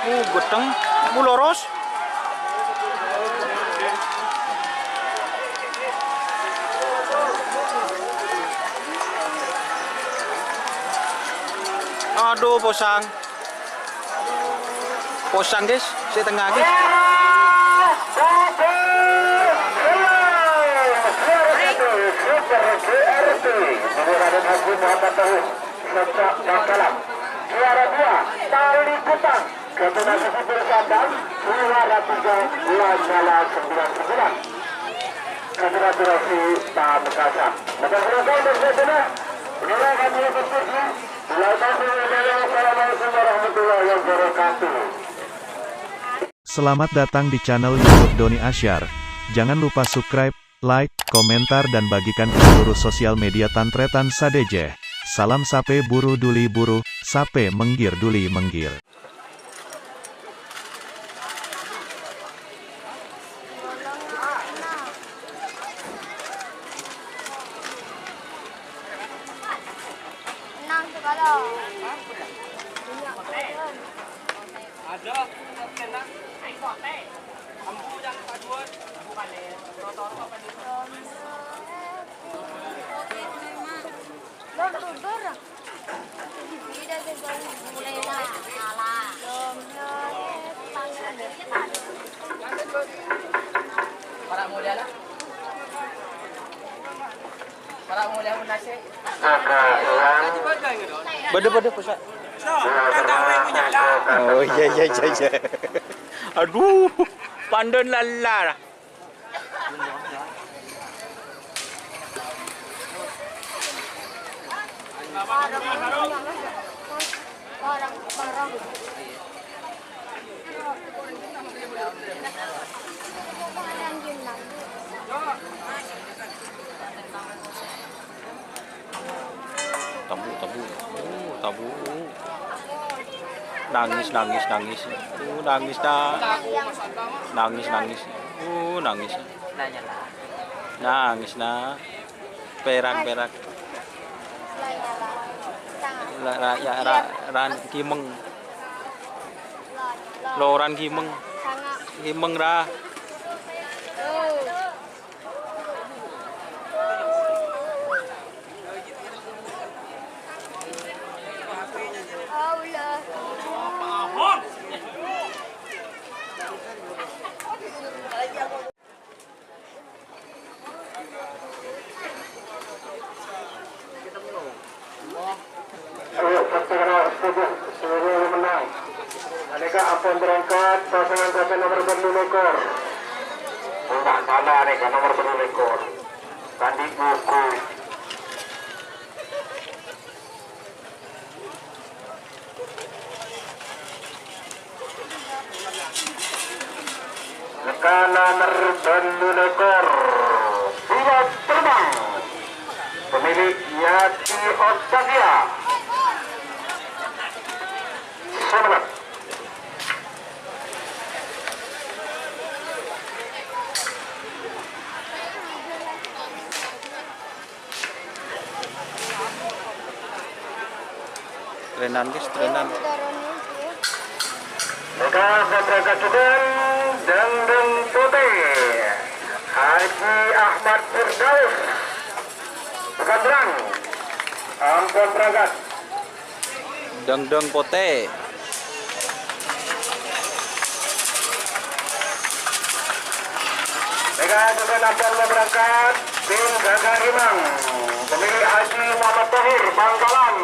Gedeng, loros. Aduh, posang. Posang, guys. Saya tengah, guys. Juara 2 Tali Kutang Kombinasi Sipil Sandang juara 3 Lanyala 99 Konsentrasi Pamekasan. Assalamualaikum warahmatullahi wabarakatuh. Selamat datang di channel YouTube Doni Asyar. Jangan lupa subscribe, like, komentar dan bagikan ke seluruh sosial media Tantretan Sadejeh. Salam sape buru duli buru, sape menggir duli menggir. Bade pusat. Oh iya. Aduh, pandon lala. Tabu. Nangis dah. Nangis nah. Perak. Ran kimeng. Loran kimeng. Kimeng dah. Seluruh menang. Adakah Apon berangkat pasangan nomor berlekor? Enggak salah, adakah nomor berlekor. Tadi buku. Adakah nomor berlekor? Pilot terbang. Pemilik Yati Octavia. Selamat. Trenan. Maka Kontragasukan Dendeng Putih Haji Ahmad Firdaus Pekanbaru Ampun Pragat Dendeng pote. Maka juga akan berangkat tim Gagah Rimang pemilik Haji Muhammad Tahir Bangkalan.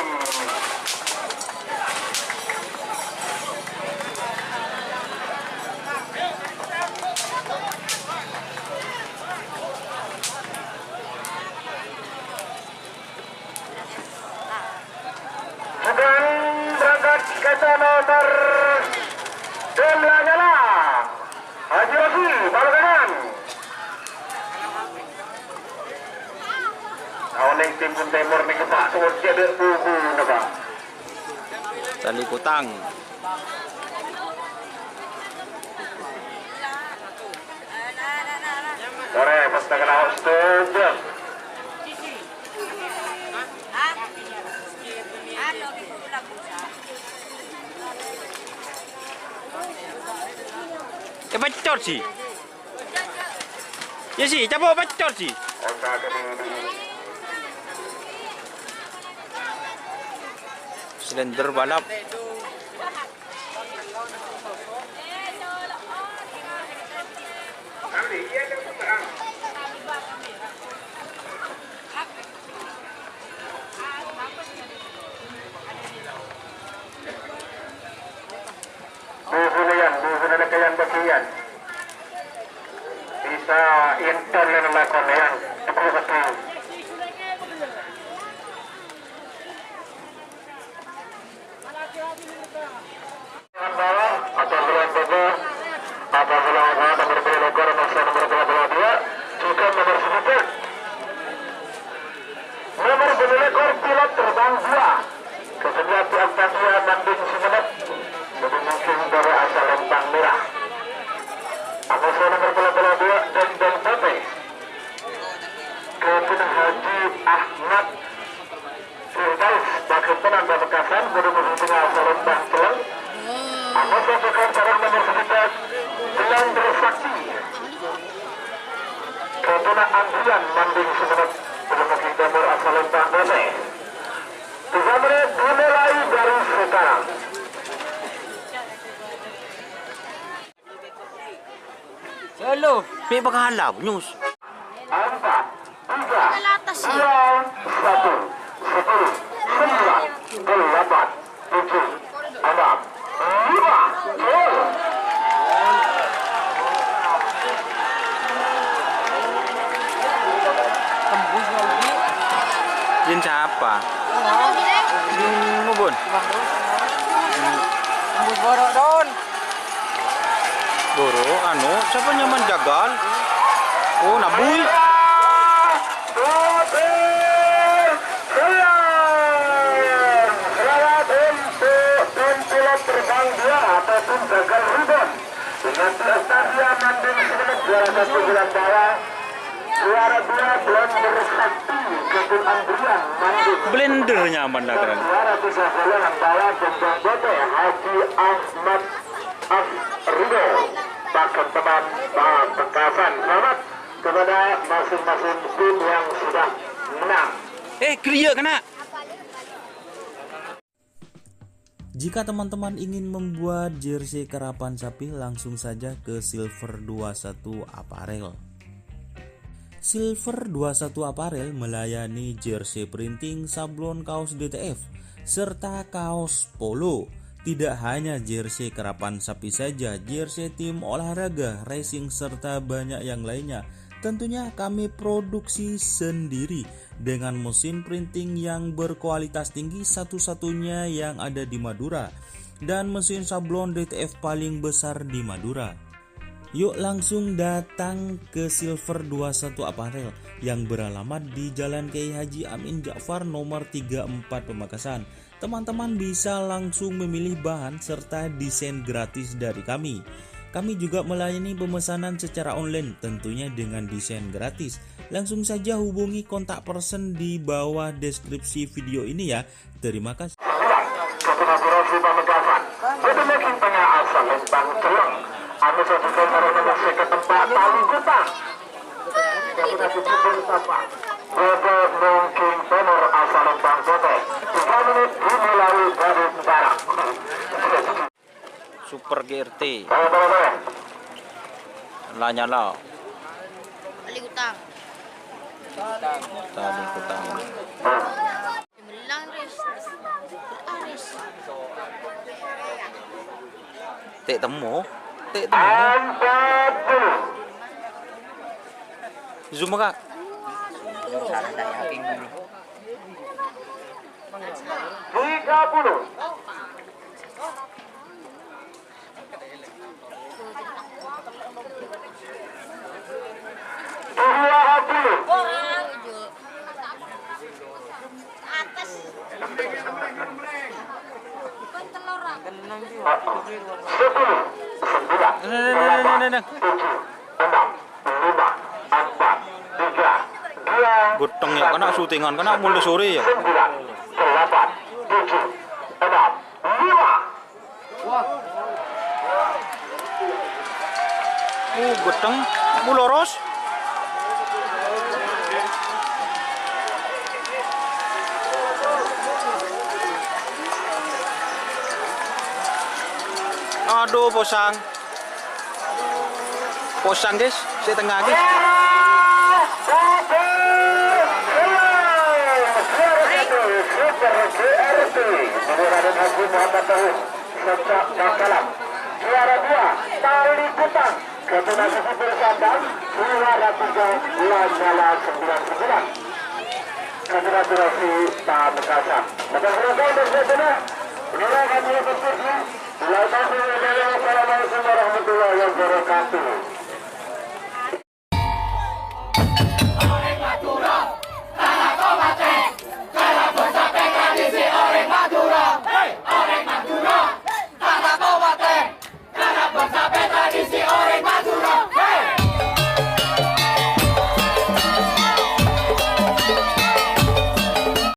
Kata nomor tim Lanyala Haji Rasul Balaganan. Awalnya tim pun Timur ni kepak suat tiada buku nampak. Tali Kutang. Sore pasta kena setuju. Bacot sih. Ya sih, coba bacot sih. Slender balap. Buhunalayan bagian bisa internet melakukan yang betul-betul. Bawah atau bulan bawah apabila ada nomor ekor masih nomor 22 juga nomor sedikit nomor ekor pilot terbang 2 kesedia di Angkasa Bandung Sumeneb lebih mungkin dari asal Lempang Merah Angkasa nomor 22 dan Pote Kapten Haji Ahmad Firdaus Bakal Penang Pamekasan berumur asal Lempang Telang Angkasa Sekan Sarang nomor sedikit Telang Bersakti Kapten Andrian Bandung Sumeneb berumur timur asal Lempang Pote 3 menit dimulai dari sekarang. Halo, pe bakahalap news. 4, 3, 2, 1, 10, 9, 8, 7, 6, 5, 4. Jin siapa? Jin Mubun. Tembus borok Don. Boro, anu, siapa nyaman gagal? Oh, Nabuy. Selamat untuk tim pilot terbang 2 ataupun gagal ribon dengan prestasi Bandung Sumeneb juara 1 bulan bawah, juara 2 Blender Sakti Kapten Andrian Bandung. Blender nyaman dah keren. Juara 3 bulan bawah Bendang Bote Haji Ahmad Afrido Bakal Teman Pamekasan. Selamat kepada masing-masing tim yang sudah menang. Clear kena. Jika teman-teman ingin membuat jersey karapan sapi, langsung saja ke Silver 21 Apparel. Silver 21 Apparel melayani jersey printing, sablon kaos DTF, serta kaos polo. Tidak hanya jersey karapan sapi saja, jersey tim olahraga, racing, serta banyak yang lainnya. Tentunya kami produksi sendiri dengan mesin printing yang berkualitas tinggi, satu-satunya yang ada di Madura, dan mesin sablon DTF paling besar di Madura. Yuk langsung datang ke Silver 21 Apparel yang beralamat di Jalan Kiai Haji Amin Ja'far nomor 34 Pamekasan. Teman-teman bisa langsung memilih bahan serta desain gratis dari kami. Kami juga melayani pemesanan secara online, tentunya dengan desain gratis. Langsung saja hubungi kontak person di bawah deskripsi video ini ya. Terima kasih. Kolaborasi Pamekasan. Jadi mungkin tanya asal Lempang Telang. Anu sajikan orang masih ke tempat paling kutang. Kolaborasi Jepun Sampah. Bobo mungkin tenor asal Lempang Bote. 3 menit dimulai dari sekarang. Super GRT. Nyala. Balik utang. Tadi kutang. Belang res. Aris. Tek temu. 40. Zoom kak. Salah dah yakin dulu. 30. 7. Atas. Tenang dia. 10. Gotong ya kena syutingan kena mulai sore ya. 9, 8, 7, 6, 5. kadang muloros. Aduh, posang. Posang guys, saya tengah guys. Juara 2 Tali Kutang Ketunasi Sipil Sandang juara 3 Lanyala 99 Konsentrasi Pamekasan. Assalamualaikum warahmatullahi wabarakatuh.